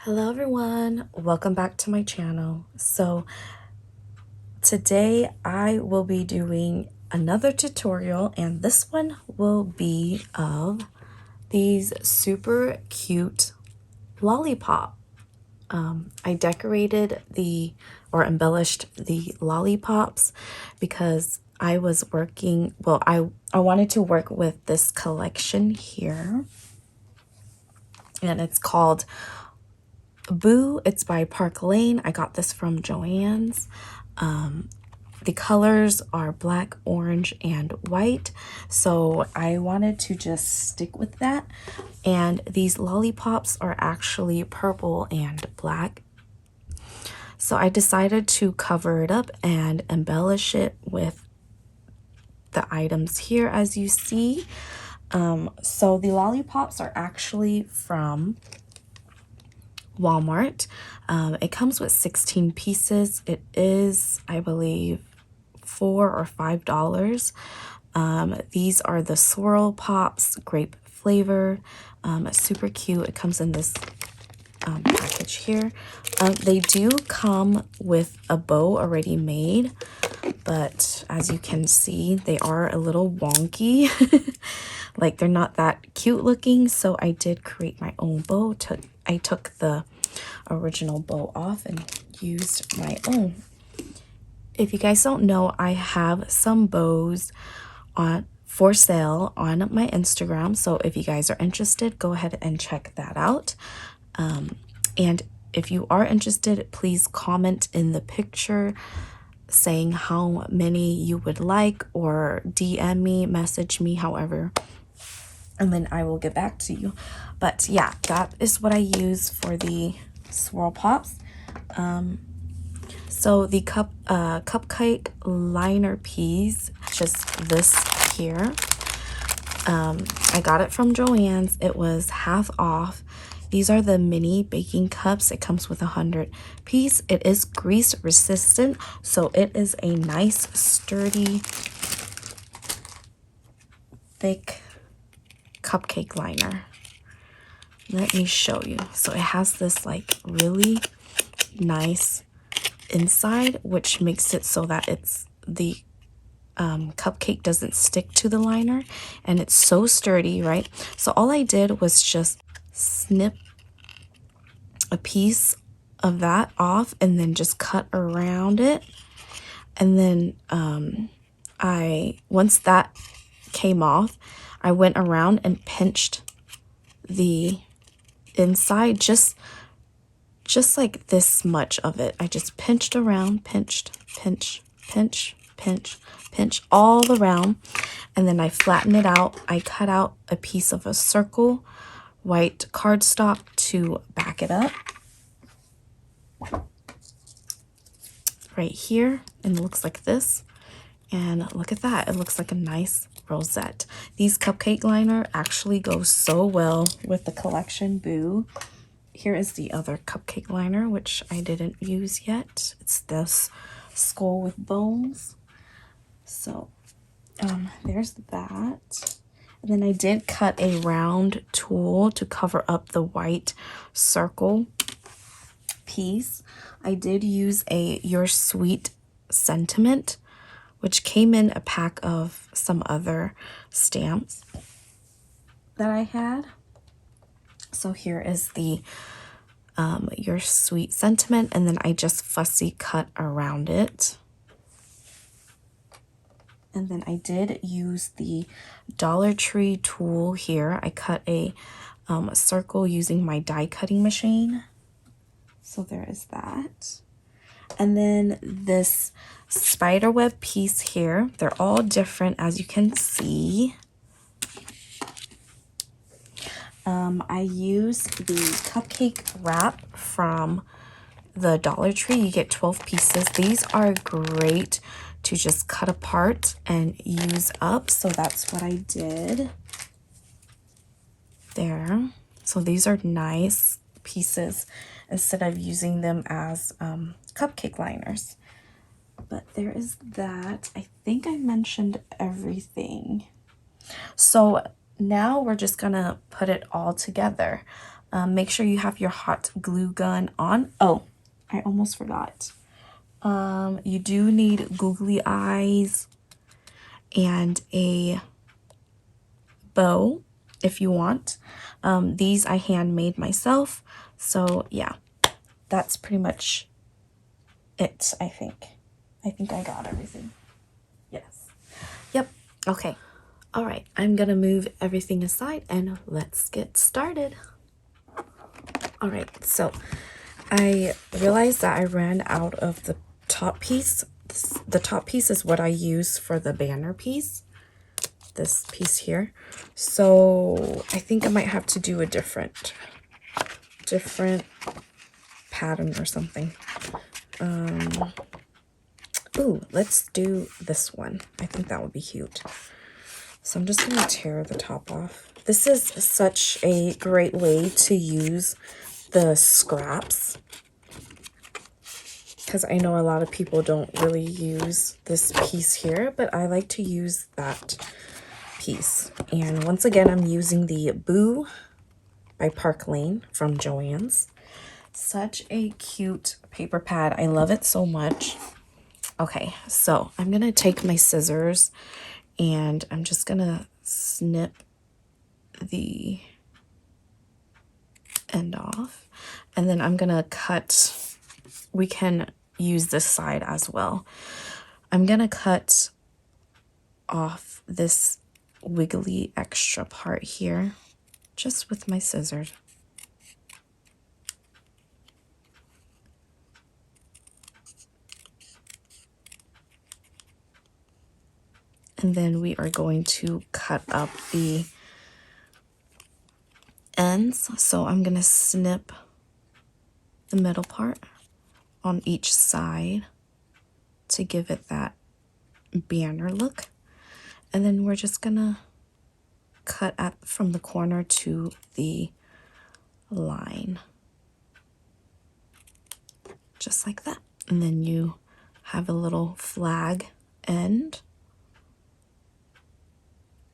Hello everyone, welcome back to my channel. So today I will be doing another tutorial, and this one will be of these super cute lollipop. I decorated or embellished the lollipops because I was working, I wanted to work with this collection here, and it's called Boo. It's by Park Lane. I got this from Joann's. The colors are black, orange, and white, so I wanted to just stick with that. And these lollipops are actually purple and black, so I decided to cover it up and embellish it with the items here, as you see. So the lollipops are actually from Walmart. It comes with 16 pieces. It is, I believe, $4 or $5. These are the swirl pops, grape flavor. Super cute. It comes in this package here. They do come with a bow already made, but as you can see, they are a little wonky. Like, they're not that cute looking, so I did create my own bow. I took the original bow off and used my own. If you guys don't know, I have some bows for sale on my Instagram, so if you guys are interested, go ahead and check that out. And if you are interested, please comment in the picture saying how many you would like, or DM me, message me, however, and then I will get back to you. But yeah, that is what I use for the swirl pops. So the cupcake liner piece, just this here, I got it from Joann's. It was half off. These are the mini baking cups. It comes with 100 piece. It is grease resistant, so it is a nice, sturdy, thick cupcake liner. Let me show you. So it has this like really nice inside, which makes it so that it's the cupcake doesn't stick to the liner, and it's so sturdy, right? So all I did was just snip a piece of that off and then just cut around it, and then once that came off, I went around and pinched the inside, just like this much of it. I just pinched around, pinch, all around, and then I flatten it out. I cut out a piece of a circle white cardstock to back it up right here, and it looks like this. And look at that, it looks like a nice rosette. These cupcake liner actually go so well with the collection Boo. Here is the other cupcake liner, which I didn't use yet. It's this skull with bones. So there's that. And then I did cut a round tool to cover up the white circle piece. I did use a Your Sweet Sentiment, which came in a pack of some other stamps that I had. So here is the Your Sweet Sentiment, and then I just fussy cut around it. And then I did use the Dollar Tree tool here. I cut a circle using my die cutting machine. So there is that. And then this spiderweb piece here, they're all different, as you can see. I used the cupcake wrap from the Dollar Tree. You get 12 pieces. These are great to just cut apart and use up, so that's what I did there. So these are nice pieces instead of using them as cupcake liners. But there is that. I think I mentioned everything. So now we're just gonna put it all together. Make sure you have your hot glue gun on. Oh, I almost forgot. You do need googly eyes and a bow if you want. These I handmade myself. So yeah, that's pretty much it, I think. I think I got everything. Yes. Yep. Okay. All right. I'm going to move everything aside and let's get started. All right. So I realized that I ran out of the top piece. The top piece is what I use for the banner piece. This piece here. So I think I might have to do a different pattern or something. Ooh, let's do this one. I think that would be cute. So I'm just going to tear the top off. This is such a great way to use the scraps, because I know a lot of people don't really use this piece here, but I like to use that piece. And once again, I'm using the Boo by Park Lane from Joann's. Such a cute paper pad. I love it so much. Okay, so I'm gonna take my scissors and I'm just gonna snip the end off, and then I'm gonna cut. We can use this side as well. I'm gonna cut off this wiggly extra part here just with my scissors. And then we are going to cut up the ends. So I'm going to snip the middle part on each side to give it that banner look. And then we're just going to cut from the corner to the line. Just like that. And then you have a little flag end.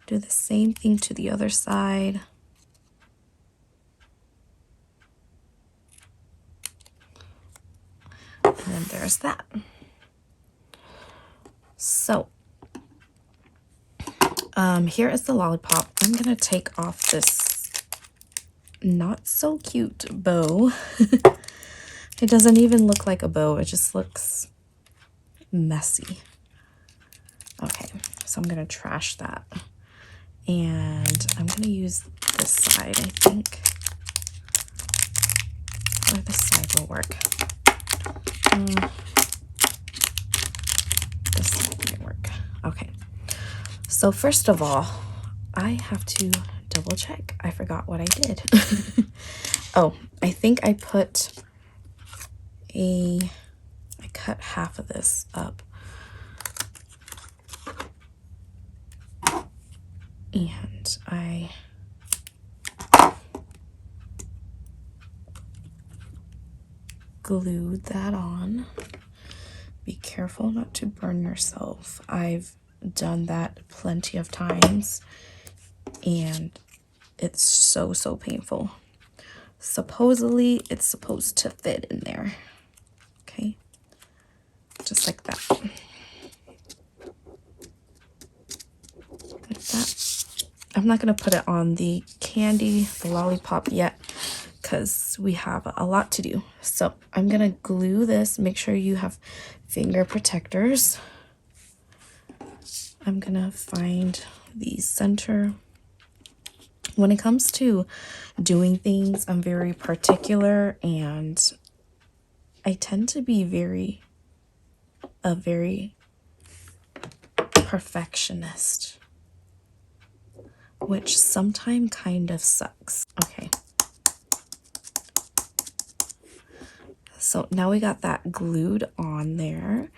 Do the same thing to the other side. And then there's that. So, here is the lollipop. I'm gonna take off this not so cute bow. It doesn't even look like a bow. It just looks messy. Okay, so I'm gonna trash that. And I'm going to use this side, I think. Or this side will work. This side might work. Okay. So first of all, I have to double check. I forgot what I did. Oh, I think I cut half of this up. And I glued that on. Be careful not to burn yourself. I've done that plenty of times and it's so painful. Supposedly it's supposed to fit in there. Okay, just like that. Like that. I'm not going to put it on the candy, the lollipop yet, because we have a lot to do. So I'm going to glue this. Make sure you have finger protectors. I'm going to find the center. When it comes to doing things, I'm very particular, and I tend to be a very perfectionist, which sometimes kind of sucks. Okay. So now we got that glued on there.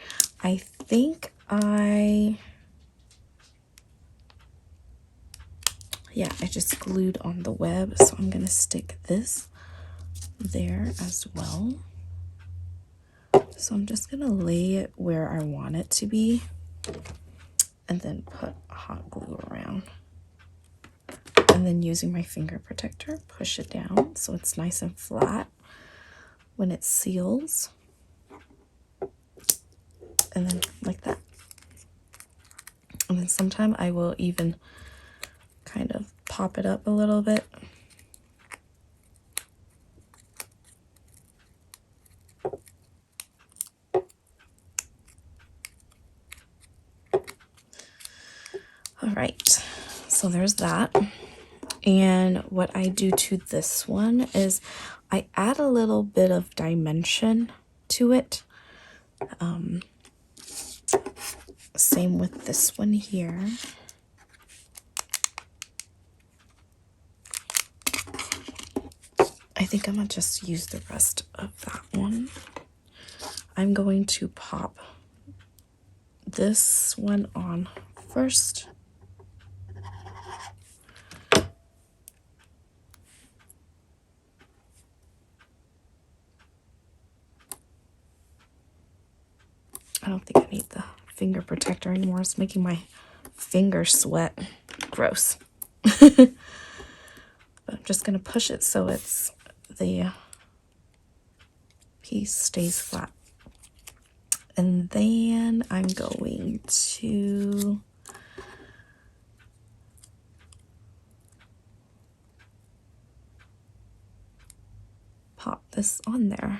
I think I just glued on the web. So I'm going to stick this there as well. So I'm just going to lay it where I want it to be and then put hot glue around. And And then using my finger protector, push it down so it's nice and flat when it seals. And then like that. And then sometime I will even kind of pop it up a little bit. All right, so there's that. And what I do to this one is I add a little bit of dimension to it. Same with this one here. I think I'm gonna just use the rest of that one. I'm going to pop this one on first. I don't think I need the finger protector anymore. It's making my fingers sweat. Gross. But I'm just going to push it so it's the piece stays flat. And then I'm going to pop this on there.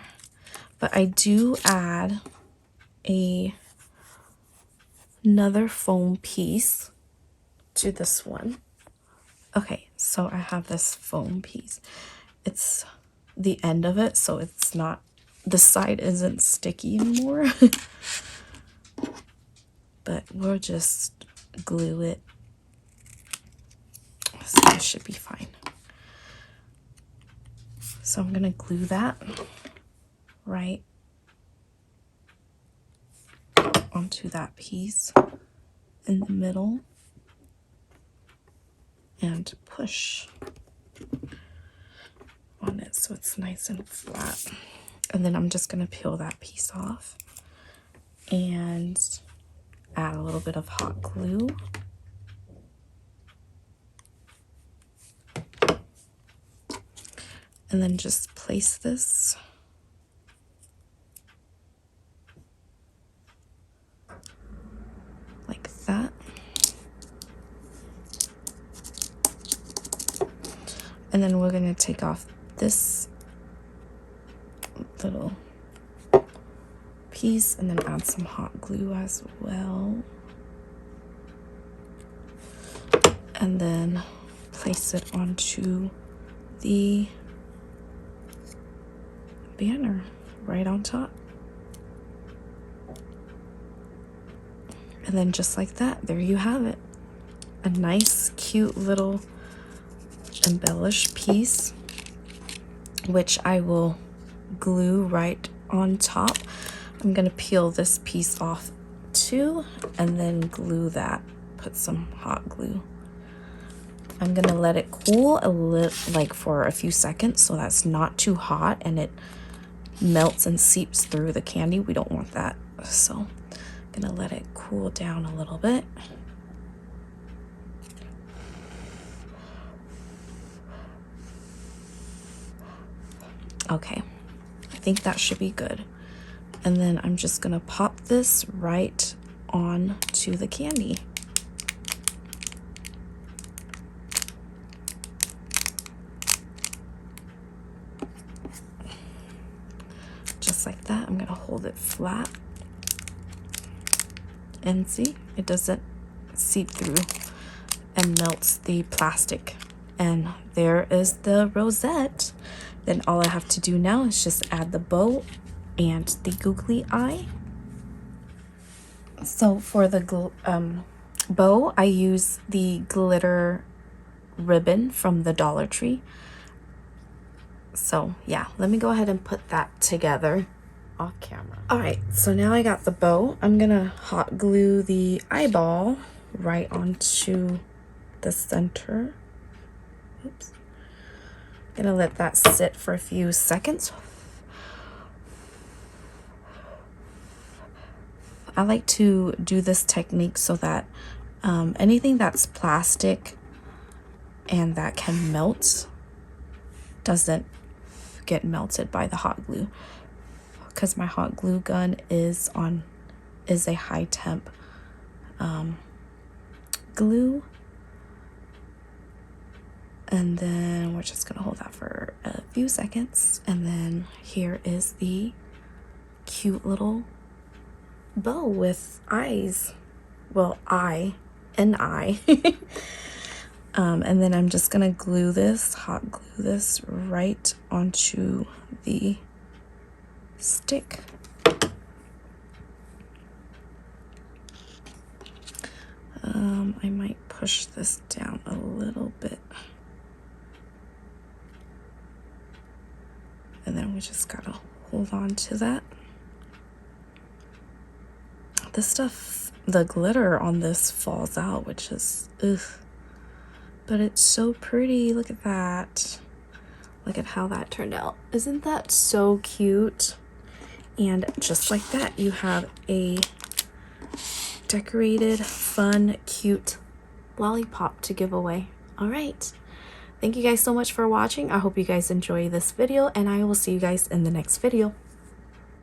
But I do add another foam piece to this one. Okay, so I have this foam piece. It's the end of it, so it's not, the side isn't sticky anymore. But we'll just glue it. So it should be fine. So I'm gonna glue that right onto that piece in the middle and push on it so it's nice and flat. And then I'm just gonna peel that piece off and add a little bit of hot glue. And then just place this like that. And then we're going to take off this little piece and then add some hot glue as well. And then place it onto the banner right on top. And then just like that, there you have it. A nice, cute little embellished piece, which I will glue right on top. I'm gonna peel this piece off too and then glue that, put some hot glue. I'm gonna let it cool a little, like for a few seconds, so that's not too hot and it melts and seeps through the candy. We don't want that, so I'm gonna let it cool down a little bit. Okay, I think that should be good. And then I'm just gonna pop this right on to the candy. Just like that. I'm gonna hold it flat. And see, it doesn't seep through and melts the plastic. And there is the rosette. Then all I have to do now is just add the bow and the googly eye. So for the bow, I use the glitter ribbon from the Dollar Tree. So yeah, let me go ahead and put that together off camera. All right, so now I got the bow. I'm gonna hot glue the eyeball right onto the center. Oops. Gonna let that sit for a few seconds. I like to do this technique so that anything that's plastic and that can melt doesn't get melted by the hot glue, because my hot glue gun is a high temp glue. And then we're just gonna hold that for a few seconds, and then here is the cute little bow with eyes. Well, an eye. And then I'm just gonna hot glue this right onto the stick. I might push this down a little bit. And then we just gotta hold on to that. The glitter on this falls out, which is ugh. But it's so pretty. Look at that. Look at how that turned out. Isn't that so cute? And just like that, you have a decorated, fun, cute lollipop to give away. All right. Thank you guys so much for watching. I hope you guys enjoy this video, and I will see you guys in the next video.